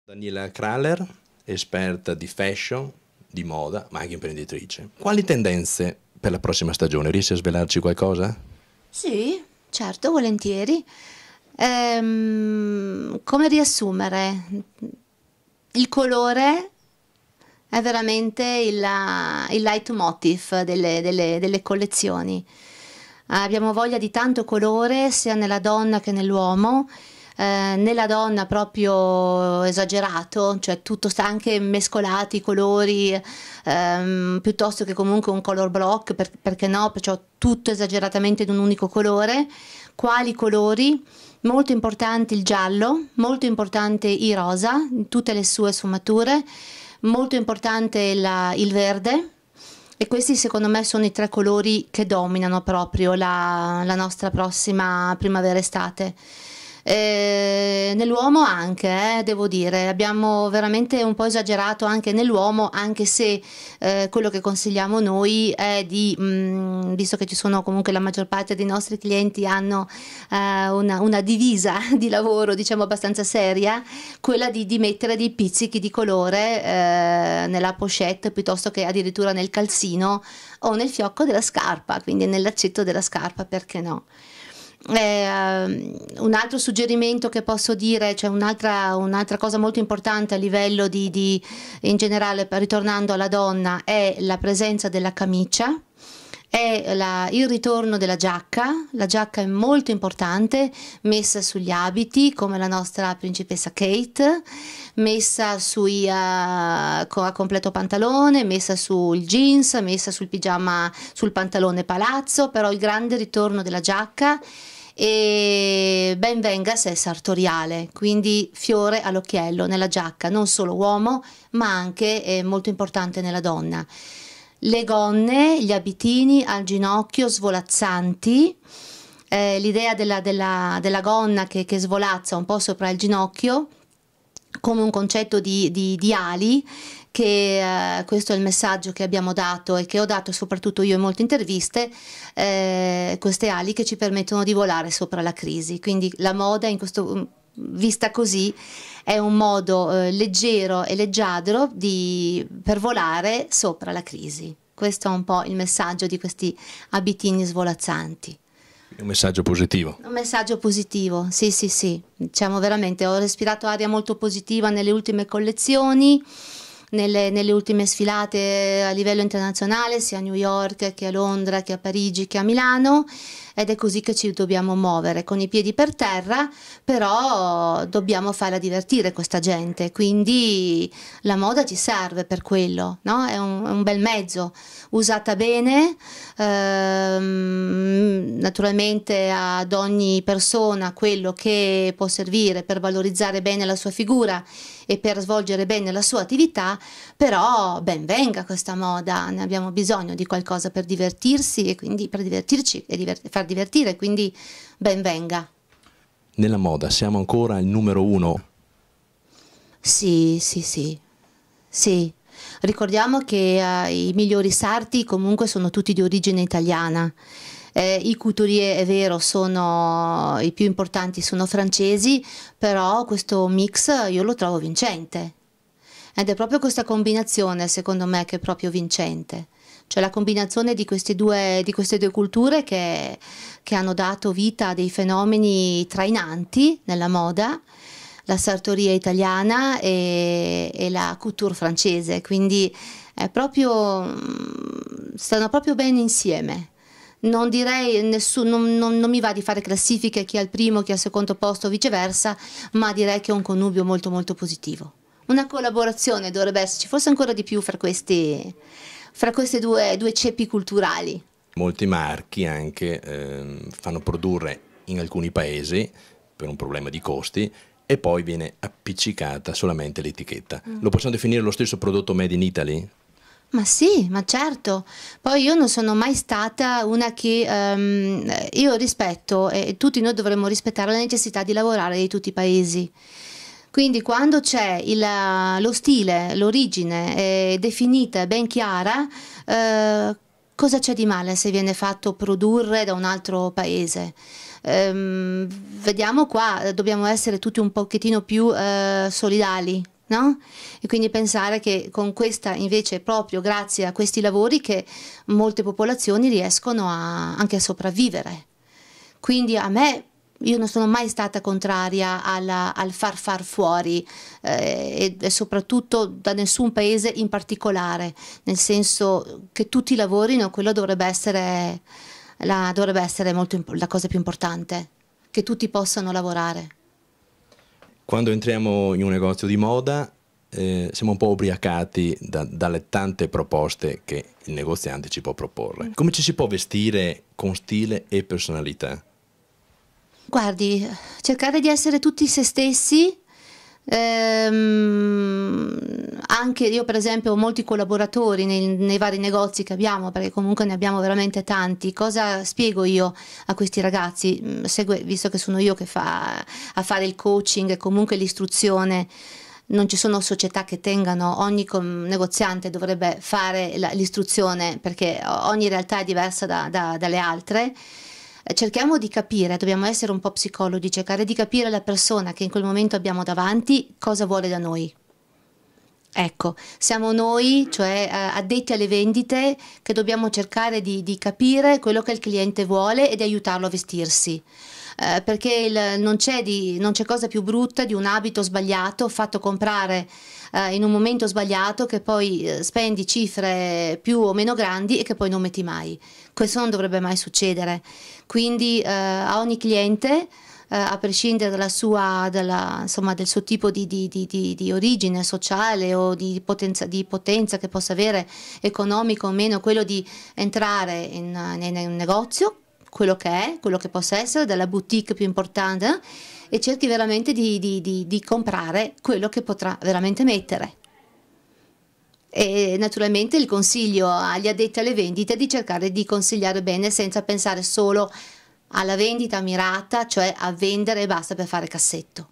Daniela Kraller, esperta di fashion, di moda, ma anche imprenditrice. Quali tendenze per la prossima stagione? Riesci a svelarci qualcosa? Sì, certo, volentieri. Come riassumere? Il colore è veramente il leitmotiv delle collezioni. Abbiamo voglia di tanto colore sia nella donna che nell'uomo. Nella donna proprio esagerato, cioè tutto sta anche mescolati i colori, piuttosto che comunque un color block, perché no? Perciò tutto esageratamente in un unico colore. Quali colori? Molto importante il giallo, molto importante il rosa, in tutte le sue sfumature, molto importante il verde. E questi secondo me sono i tre colori che dominano proprio la nostra prossima primavera-estate. Nell'uomo anche, devo dire, abbiamo veramente un po' esagerato anche nell'uomo, anche se quello che consigliamo noi è visto che ci sono comunque la maggior parte dei nostri clienti hanno una divisa di lavoro diciamo abbastanza seria, quella di mettere dei pizzichi di colore nella pochette piuttosto che addirittura nel calzino o nel fiocco della scarpa, quindi nel laccetto della scarpa, perché no? Un altro suggerimento che posso dire, cioè un'altra cosa molto importante a livello in generale, ritornando alla donna, è la presenza della camicia, è il ritorno della giacca. La giacca è molto importante, messa sugli abiti come la nostra principessa Kate, messa a completo pantalone, messa sul jeans, messa sul pigiama, sul pantalone palazzo, però il grande ritorno della giacca. E ben venga se è sartoriale, quindi fiore all'occhiello nella giacca, non solo uomo ma anche molto importante nella donna. Le gonne, gli abitini al ginocchio svolazzanti, l'idea della gonna che svolazza un po' sopra il ginocchio come un concetto di ali, che questo è il messaggio che abbiamo dato e che ho dato soprattutto io in molte interviste, queste ali che ci permettono di volare sopra la crisi. Quindi la moda vista così è un modo leggero e leggiadro per volare sopra la crisi. Questo è un po' il messaggio di questi abitini svolazzanti. Un messaggio positivo. Un messaggio positivo, sì, sì, sì. Diciamo veramente, ho respirato aria molto positiva nelle ultime collezioni, nelle ultime sfilate a livello internazionale, sia a New York che a Londra, che a Parigi, che a Milano, ed è così che ci dobbiamo muovere, con i piedi per terra, però dobbiamo farla divertire questa gente, quindi la moda ci serve per quello, no? È un bel mezzo, usata bene, naturalmente ad ogni persona quello che può servire per valorizzare bene la sua figura e per svolgere bene la sua attività, però ben venga questa moda, ne abbiamo bisogno di qualcosa per divertirsi e quindi per divertirci e far divertire, quindi ben venga. Nella moda siamo ancora il numero uno? Sì, sì, sì, sì. Ricordiamo che i migliori sarti comunque sono tutti di origine italiana. I couturier, è vero, sono i più importanti, sono francesi, però questo mix io lo trovo vincente. Ed è proprio questa combinazione, secondo me, che è proprio vincente. Cioè la combinazione di queste due culture che hanno dato vita a dei fenomeni trainanti nella moda, la sartoria italiana e la couture francese, quindi è proprio, stanno proprio bene insieme. Non direi, non mi va di fare classifiche chi è al primo, chi è al secondo posto o viceversa, ma direi che è un connubio molto molto positivo. Una collaborazione dovrebbe esserci, forse ancora di più fra queste due ceppi culturali. Molti marchi anche fanno produrre in alcuni paesi per un problema di costi e poi viene appiccicata solamente l'etichetta. Lo possiamo definire lo stesso prodotto made in Italy? Ma sì, ma certo. Poi io non sono mai stata una che io rispetto e tutti noi dovremmo rispettare la necessità di lavorare di tutti i paesi. Quindi quando c'è lo stile, l'origine definita e ben chiara, cosa c'è di male se viene fatto produrre da un altro paese? Vediamo qua, dobbiamo essere tutti un pochettino più solidali no? E quindi pensare che con questa, invece, proprio grazie a questi lavori, che molte popolazioni riescono anche a sopravvivere. Quindi a me, io non sono mai stata contraria al far fuori, e soprattutto da nessun paese in particolare, nel senso che tutti lavorino, quello dovrebbe essere la cosa più importante, che tutti possano lavorare. Quando entriamo in un negozio di moda siamo un po' ubriacati dalle tante proposte che il negoziante ci può proporre. Come ci si può vestire con stile e personalità? Guardi, cercare di essere tutti se stessi. Anche io, per esempio, ho molti collaboratori nei vari negozi che abbiamo, perché comunque ne abbiamo veramente tanti. Cosa spiego io a questi ragazzi? Visto che sono io che a fare il coaching e comunque l'istruzione, non ci sono società che tengano, ogni negoziante dovrebbe fare l'istruzione, perché ogni realtà è diversa dalle altre. Cerchiamo di capire, dobbiamo essere un po' psicologi, cercare di capire la persona che in quel momento abbiamo davanti cosa vuole da noi. Ecco, siamo noi, cioè addetti alle vendite, che dobbiamo cercare di capire quello che il cliente vuole e di aiutarlo a vestirsi. Perché non c'è cosa più brutta di un abito sbagliato, fatto comprare in un momento sbagliato, che poi spendi cifre più o meno grandi e che poi non metti mai. Questo non dovrebbe mai succedere. Quindi a ogni cliente, a prescindere del suo tipo di origine sociale o di potenza che possa avere, economica o meno, quello di entrare in un negozio, quello che possa essere, dalla boutique più importante, e cerchi veramente di comprare quello che potrà veramente mettere. E naturalmente il consiglio agli addetti alle vendite è di cercare di consigliare bene, senza pensare solo alla vendita mirata, cioè a vendere e basta per fare cassetto.